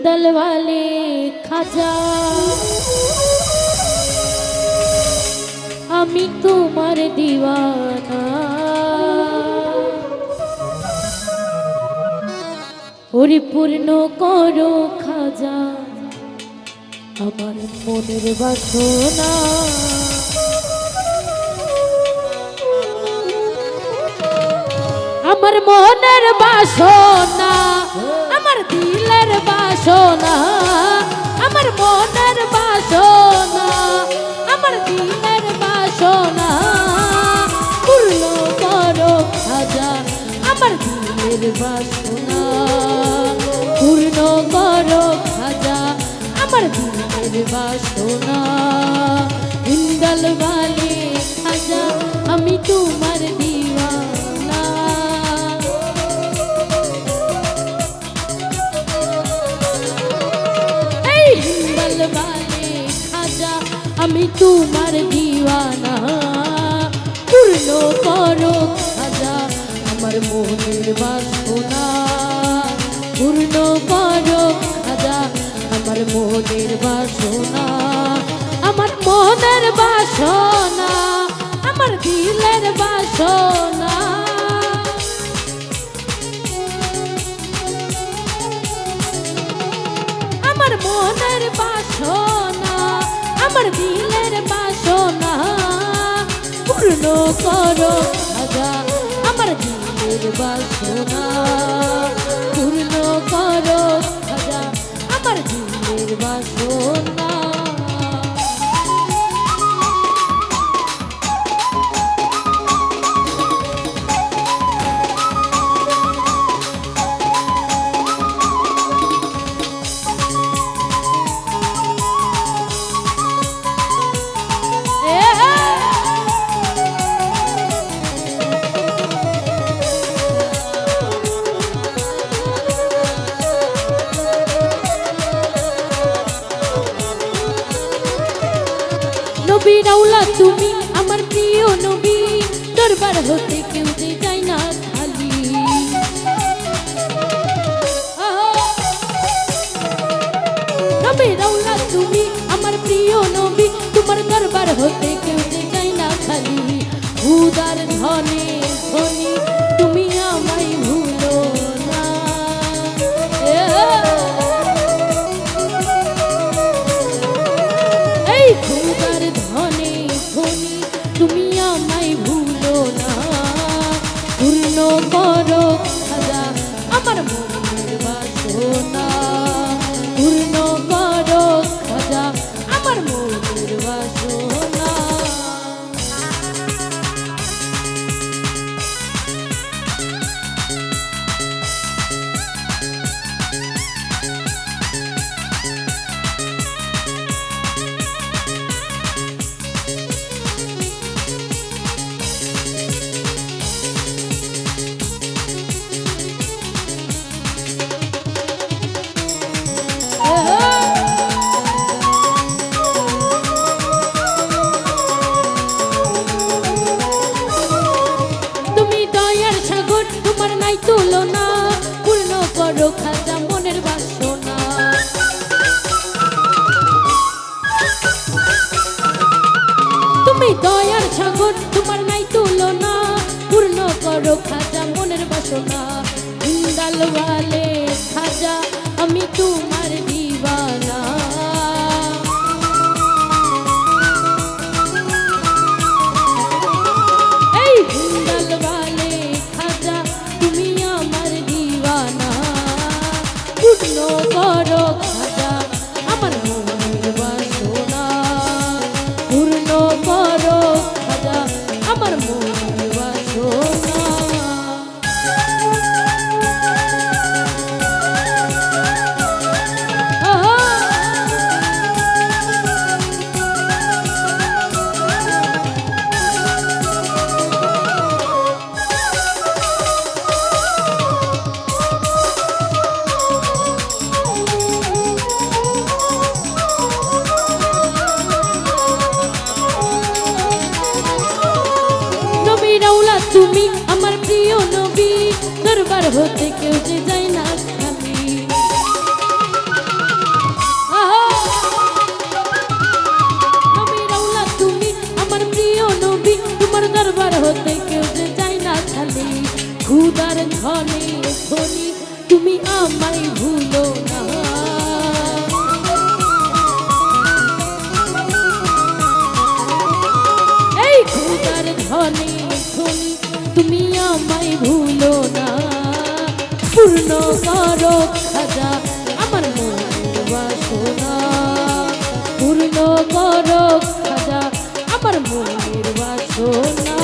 हिंदल वाले खाजा আমি তোমার দিওয়ানা পরিপূর্ণ করো খাজা আমার মনের বাসনা আমার মনের বাসনা আমার দিলের বাসনা আমার মনের বাসনা আমার দিলের বাসনা পূর্ণ করো খাজা আমার দিলের বাসনা পূর্ণ করো খাজা আমার দিলের বাসনা হিন্দল वाले খাজা আমি তোমার দিওয়ানা এই হিন্দল वाले খাজা আমি তোমার দিওয়ানা পূর্ণ করো খাজা আমার মনের বাসনা পূর্ণ করো খাজা আমার মনের বাসনা আমার মনের বাসনা আমার দিলের বাসনা আমার মনের বাসনা আমার দিলের বাসনা পূর্ণ করো খাজা আমার দিলের বাসনা পূর্ণ করো খাজা আমার দিলের বাসনা নবী রাউলা তুমি আমার প্রিয় নবী দরবার হতে কেউ যে যায় না খালি নবী রাউলা তুমি আমার প্রিয় নবী তোমার দরবার হতে কেউ যে যায় না খালি উদার ধনে ধনী তুমি আমায় ভুলো না এই উদার ধনে ধনী তুমি আমায় ভুলো না পূর্ণ করো খাজা আমার মনের বাসনা পূর্ণ করো খাজা আমার মনের বাসনা তোমার নাই তুলনা পূর্ণ করো খাজা মনের বাসনা তুমি দয়ার সাগর তোমার নাই তুলনা পূর্ণ করো খাজা মনের বাসনা হিন্দল वाले খাজা আমি তোমার দিওয়ানা এই হিন্দল वाले খাজা তুমি আমার দিওয়ানা পূর্ণ করো খাজা আমার মনের বাসনা পূর্ণ করো খাজা আমার মনের বাসনা তুমি আমার প্রিয় নবী দরবার হতে কেউ যে যায় না খালি পূর্ণ করো খাজা আমার মনের বাসনা, পূর্ণ করো খাজা আমার মনের বাসনা।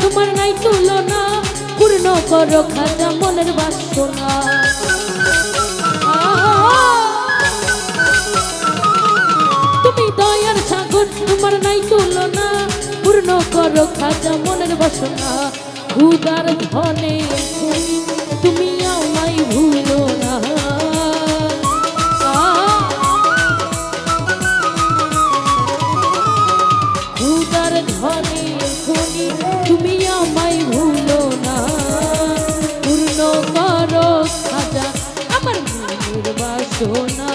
তোমার নাই তুলনা, পূর্ণ করো খাজা মনের বাসনা। তুমি দয়ার সাগর, তোমার নাই তুলনা, পূর্ণ করো খাজা মনের বাসনা। খুদার ধনে তুমি আমায় ভুলো না, খুদার ধনে তুমি আমায় ভুলো না, পূর্ণ করো খাজা আমার মনের বাসনা,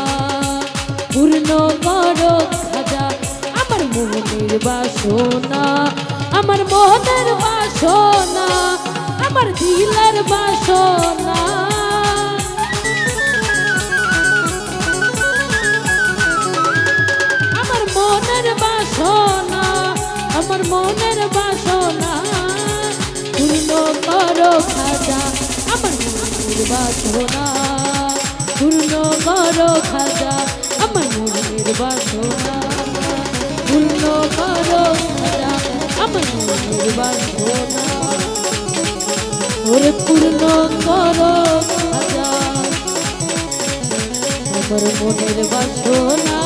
পূর্ণ করো খাজা আমার মনের বাসনা, আমার মনের বাসনা, আমার দিলের বাসনা। আমার মনের বাসনা, আমার মনের বাসনা, পূর্ণ করো খাজা আমার মনের বাসনা, পূর্ণ করো খাজা আমার মনের বাসনা, পূর্ণ করো খাজা আমার মনের বাসনা, ওরে পূর্ণ করো খাজা আমার মনের বাসনা।